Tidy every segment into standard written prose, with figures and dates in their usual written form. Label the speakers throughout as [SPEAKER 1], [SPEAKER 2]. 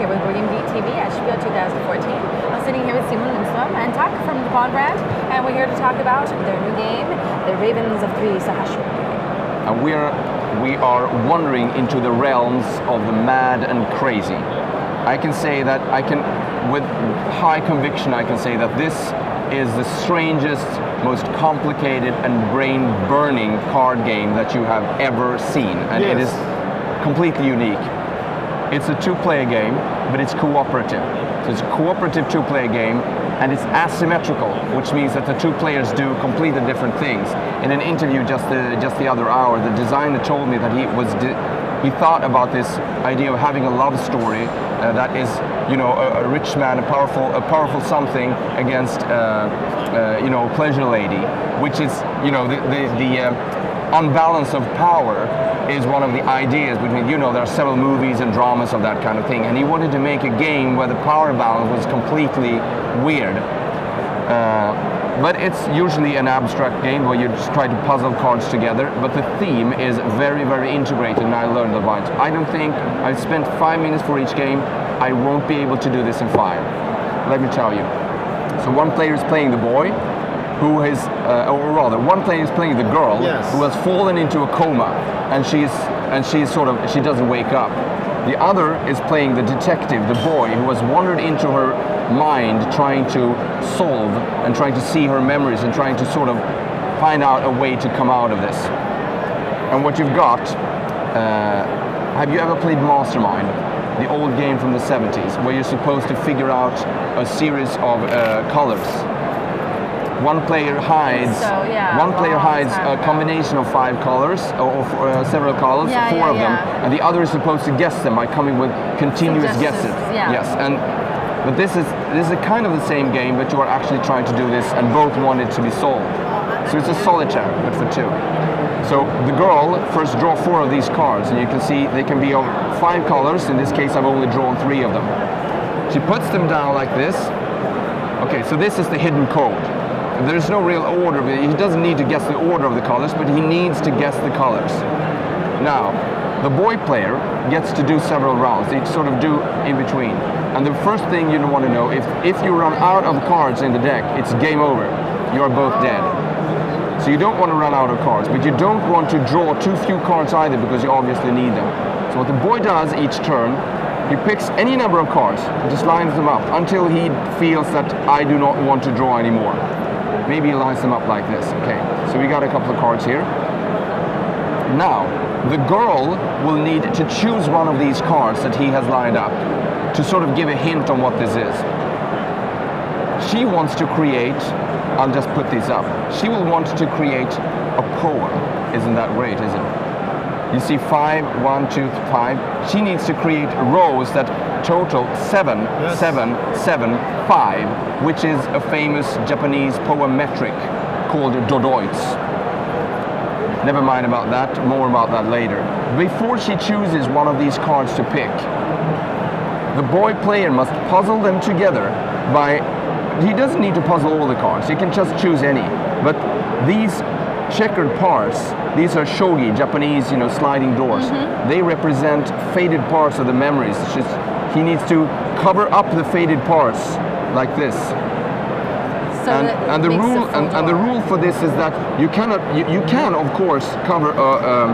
[SPEAKER 1] here with Green Beat TV at Spiel 2014. I'm sitting here with Simon Lindström and Tak from the Pawn brand, and we're here to talk about their new game, The Ravens of Thri, Sahashri.
[SPEAKER 2] And we are wandering into the realms of the mad and crazy. I can say that with high conviction, I can say that this is the strangest, most complicated and brain-burning card game that you have ever seen. And It is completely unique. It's a two-player game, but it's cooperative. So it's a cooperative two-player game, and it's asymmetrical, which means that the two players do completely different things. In an interview just the other hour, the designer told me that he thought about this idea of having a love story that is, a rich man, a powerful something against, a pleasure lady, which is, the unbalance of power is one of the ideas between, there are several movies and dramas of that kind of thing, and he wanted to make a game where the power balance was completely weird. But it's usually an abstract game where you just try to puzzle cards together, but the theme is very, very integrated, and I learned about it. I don't think I spent 5 minutes for each game. I won't be able to do this in 5. Let me tell you. So one player is playing the boy, one player is playing the girl who has fallen into a coma, and she doesn't wake up. The other is playing the detective, the boy, who has wandered into her mind, trying to solve and trying to see her memories and trying to sort of find out a way to come out of this. And what you've got, have you ever played Mastermind? The old game from the 70s, where you're supposed to figure out a series of colors. One player hides a combination of 5 colors, or several colors, 4 of them, and the other is supposed to guess them by coming with continuous guesses. Yes, but this is a kind of the same game, but you are actually trying to do this, and both want it to be solved. So it's a solitaire, but for 2. So the girl first draw 4 of these cards, and you can see they can be of 5 colors. In this case, I've only drawn 3 of them. She puts them down like this. Okay, so this is the hidden code. There's no real order. He doesn't need to guess the order of the colors, but he needs to guess the colors. Now, the boy player gets to do several rounds. They sort of do in between. And the first thing you want to know, if you run out of cards in the deck, it's game over. You are both dead. So you don't want to run out of cards, but you don't want to draw too few cards either, because you obviously need them. So what the boy does each turn, he picks any number of cards, just lines them up until he feels that I do not want to draw anymore. Maybe he lines them up like this. Okay, so we got a couple of cards here. Now, the girl will need to choose one of these cards that he has lined up to sort of give a hint on what this is. She wants to create, I'll just put these up. She will want to create a poem. Isn't that great, isn't it? You see 5, 1, 2, 5. She needs to create rows that total 7, 7, 7, 5, which is a famous Japanese poem metric called dodoits. Never mind about that, more about that later. Before she chooses one of these cards to pick, the boy player must puzzle them together he doesn't need to puzzle all the cards, he can just choose any. But these checkered parts, these are shogi, Japanese, sliding doors. They represent faded parts of the memories. It's just, he needs to cover up the faded parts like this. So and the rule for this is that you can of course cover a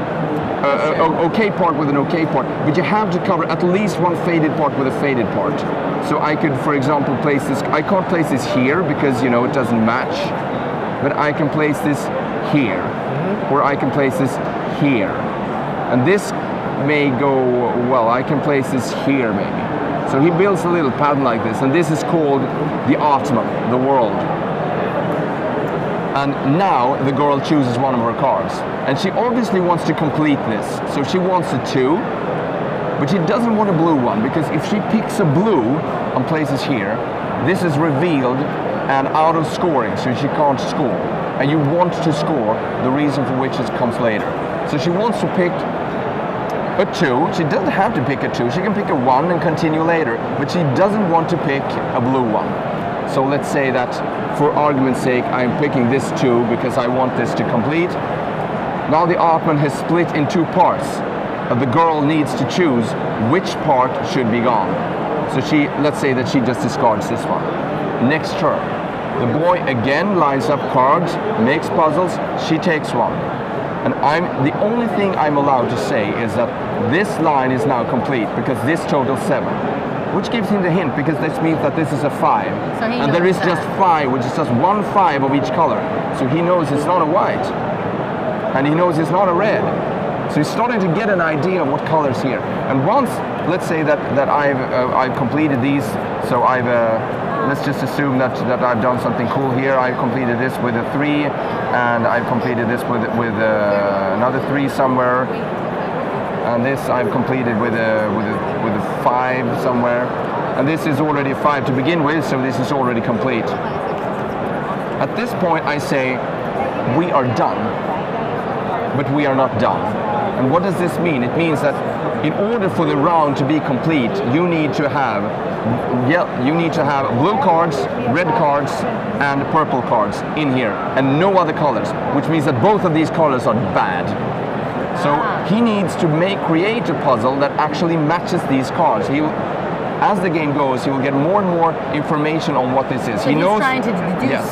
[SPEAKER 2] okay part with an okay part, but you have to cover at least one faded part with a faded part. So I could, for example, place this. I can't place this here because it doesn't match, but I can place this here, or I can place this here, and this may go well. I can place this here maybe. So he builds a little pattern like this, and this is called the Atman, the world. And now the girl chooses one of her cards, and she obviously wants to complete this. So she wants a 2, but she doesn't want a blue one, because if she picks a blue and places here, this is revealed and out of scoring, so she can't score. And you want to score, the reason for which it comes later. So she wants to pick a 2. She doesn't have to pick a 2. She can pick a 1 and continue later, but she doesn't want to pick a blue one. So let's say that, for argument's sake, I'm picking this 2 because I want this to complete. Now the Atman has split in 2 parts. The girl needs to choose which part should be gone. So let's say that she just discards this one. Next turn, the boy again lines up cards, makes puzzles, she takes one. And the only thing I'm allowed to say is that this line is now complete because this totals 7. Which gives him the hint, because this means that this is a 5. And there is just 5, which is just 1 5 of each color. So he knows it's not a white. And he knows it's not a red. So he's starting to get an idea of what colors here. And once, let's say that I've completed these, so let's just assume that I've done something cool here. I've completed this with a 3, and I've completed this with another 3 somewhere. And this I've completed with a 5 somewhere. And this is already a 5 to begin with, so this is already complete. At this point I say, we are done, but we are not done. And what does this mean? It means that in order for the round to be complete, you need to have blue cards, red cards, and purple cards in here, and no other colors, which means that both of these colors are bad. So he needs to create a puzzle that actually matches these cards. As the game goes, he will get more and more information on what this is.
[SPEAKER 1] So he's trying to deduce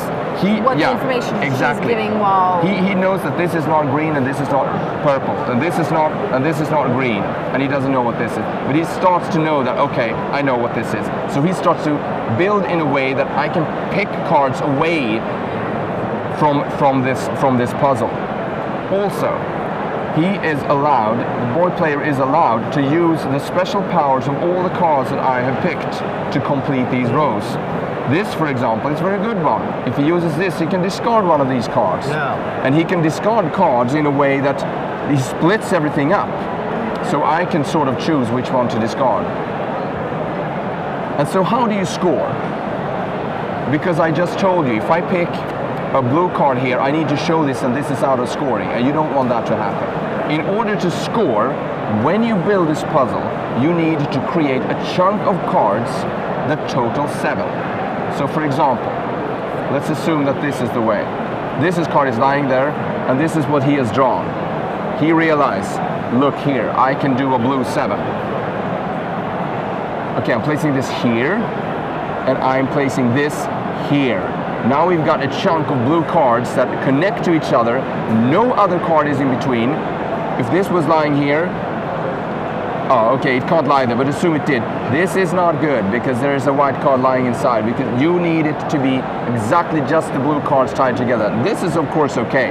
[SPEAKER 1] what the information she's giving while...
[SPEAKER 2] He knows that this is not green and this is not purple, and this is not green, and he doesn't know what this is. But he starts to know that, okay, I know what this is. So he starts to build in a way that I can pick cards away from this puzzle. Also, the board player is allowed to use the special powers of all the cards that I have picked to complete these rows. This, for example, is a very good one. If he uses this, he can discard one of these cards.
[SPEAKER 3] Yeah.
[SPEAKER 2] And he can discard cards in a way that he splits everything up. So I can sort of choose which one to discard. And so how do you score? Because I just told you, if I pick a blue card here, I need to show this, and this is out of scoring, and you don't want that to happen. In order to score, when you build this puzzle, you need to create a chunk of cards that total 7. So for example, let's assume that this is the way. This card is lying there, and this is what he has drawn. He realized, look here, I can do a blue 7. Okay, I'm placing this here, and I'm placing this here. Now we've got a chunk of blue cards that connect to each other. No other card is in between. If this was lying here, oh, okay, it can't lie there, but assume it did. This is not good because there is a white card lying inside, because you need it to be exactly just the blue cards tied together. This is of course okay,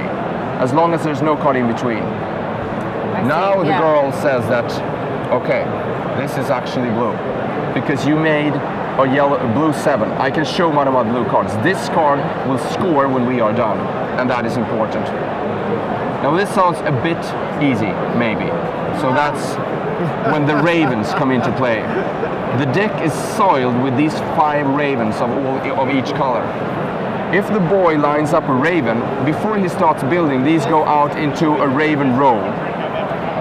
[SPEAKER 2] as long as there's no card in between. Now the girl says that, okay, this is actually blue because you made a blue 7. I can show one of my blue cards. This card will score when we are done, and that is important. Now this sounds a bit easy, maybe. So that's when the ravens come into play. The deck is soiled with these 5 ravens of each color. If the boy lines up a raven, before he starts building, these go out into a raven row.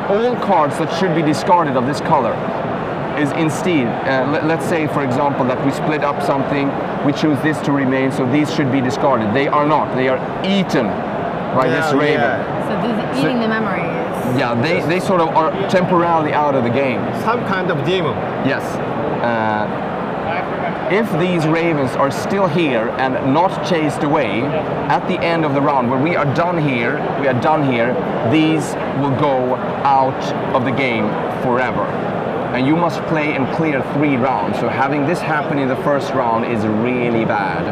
[SPEAKER 2] All cards that should be discarded of this color is instead, let's say for example that we split up something, we choose this to remain, so these should be discarded. They are not, they are eaten by this raven.
[SPEAKER 1] Yeah. So this is eating the memories.
[SPEAKER 2] Yeah, they sort of are temporarily out of the game.
[SPEAKER 3] Some kind of demon.
[SPEAKER 2] Yes. If these ravens are still here and not chased away, at the end of the round, when we are done here, these will go out of the game forever. And you must play and clear 3 rounds. So having this happen in the first round is really bad.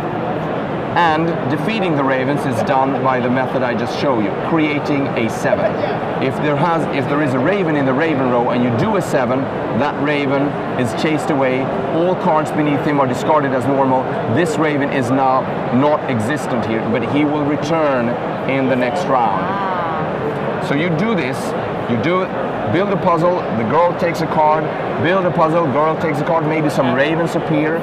[SPEAKER 2] And defeating the ravens is done by the method I just showed you, creating a 7. If there is a raven in the raven row and you do a 7, that raven is chased away, all cards beneath him are discarded as normal. This raven is now not existent here, but he will return in the next round. So you do this, build a puzzle, the girl takes a card, build a puzzle, girl takes a card, maybe some ravens appear.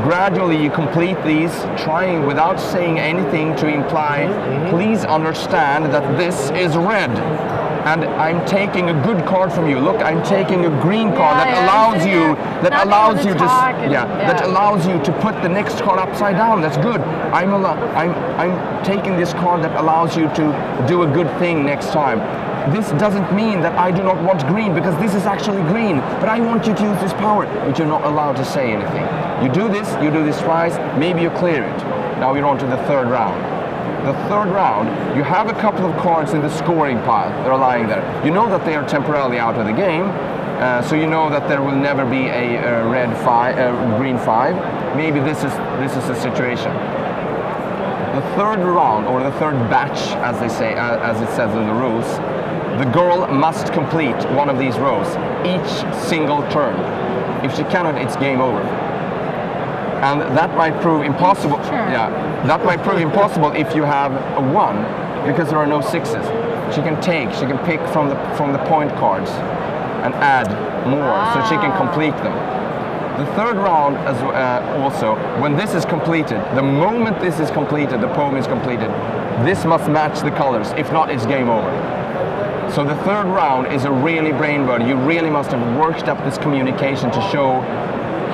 [SPEAKER 2] Gradually you complete these, trying without saying anything to imply, please understand that this is red. and I'm taking a good card from you. Look, I'm taking a green card that allows you that allows you to put the next card upside down. That's good. I'm taking this card that allows you to do a good thing next time. This doesn't mean that I do not want green, because this is actually green, but I want you to use this power, but you're not allowed to say anything. You do this twice, maybe you clear it. Now we're on to the third round. The third round, you have a couple of cards in the scoring pile. They're lying there. You know that they are temporarily out of the game, so you know that there will never be a green 5. Maybe this is the situation. The third round, or the third batch, as they say, as it says in the rules, the girl must complete one of these rows each single turn. If she cannot, it's game over. And that might prove impossible. Yeah, that might prove impossible if you have a 1, because there are no 6s. She can pick from the point cards and add more, so she can complete them. The third round, also, when this is completed, the moment this is completed, the poem is completed, this must match the colors. If not, it's game over. So the third round is a really brain burner. You really must have worked up this communication to show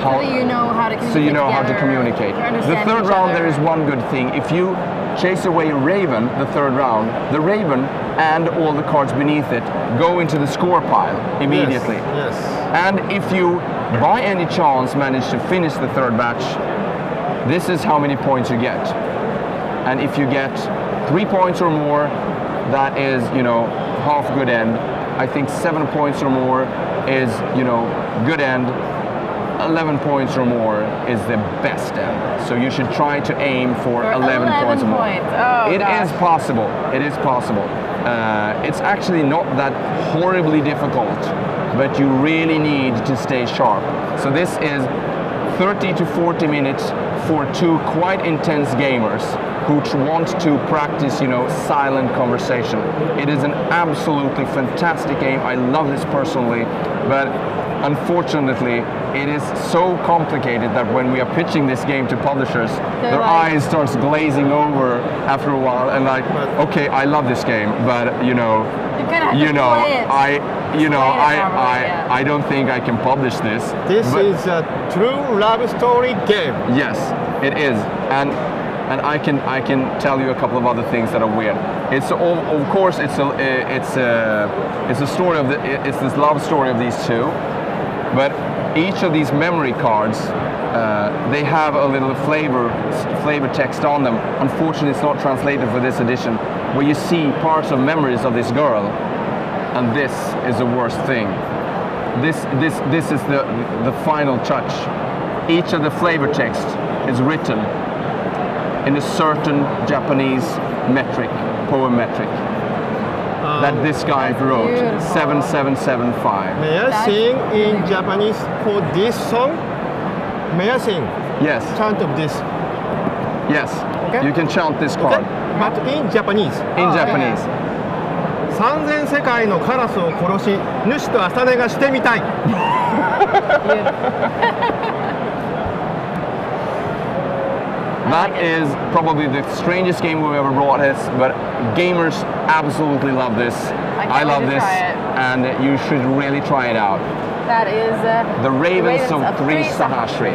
[SPEAKER 2] how
[SPEAKER 1] you know how to communicate.
[SPEAKER 2] So you know how to communicate. The third round, there is one good thing. If you chase away a raven, the third round, the raven and all the cards beneath it go into the score pile immediately.
[SPEAKER 3] Yes.
[SPEAKER 2] And if you, by any chance, manage to finish the third batch, this is how many points you get. And if you get 3 points or more, that is, half good end. I think 7 points or more is, good end. 11 points or more is the best end. So you should try to aim for 11 points or more. It is possible. It is possible. It's actually not that horribly difficult, but you really need to stay sharp. So this is 30 to 40 minutes for 2 quite intense gamers who want to practice, silent conversation. It is an absolutely fantastic game. I love this personally, but unfortunately, it is so complicated that when we are pitching this game to publishers, their eyes starts glazing over after a while, and okay, I love this game, but I don't think I can publish this.
[SPEAKER 3] This is a true love story game.
[SPEAKER 2] Yes, it is, and I can tell you a couple of other things that are weird. It's of course it's a story of it's this love story of these two, but each of these memory cards they have a little flavor text on them. Unfortunately, it's not translated for this edition, where you see parts of memories of this girl, and this is the worst thing. This is the final touch. Each of the flavor text is written in a certain Japanese metric, poem metric, that this guy wrote, 7775.
[SPEAKER 3] May I sing in Japanese for this song? May I sing?
[SPEAKER 2] Yes.
[SPEAKER 3] Chant of this.
[SPEAKER 2] Yes.
[SPEAKER 3] Okay.
[SPEAKER 2] You can chant this card.
[SPEAKER 3] Okay. But in Japanese.
[SPEAKER 2] In Japanese.
[SPEAKER 3] 3000世界のカラスを殺し、主と朝寝がしてみたい。
[SPEAKER 2] That is probably the strangest game we've ever brought us, but gamers absolutely love this. I love this, and you should really try it out.
[SPEAKER 1] That is
[SPEAKER 2] The Ravens of Thri Sahashri.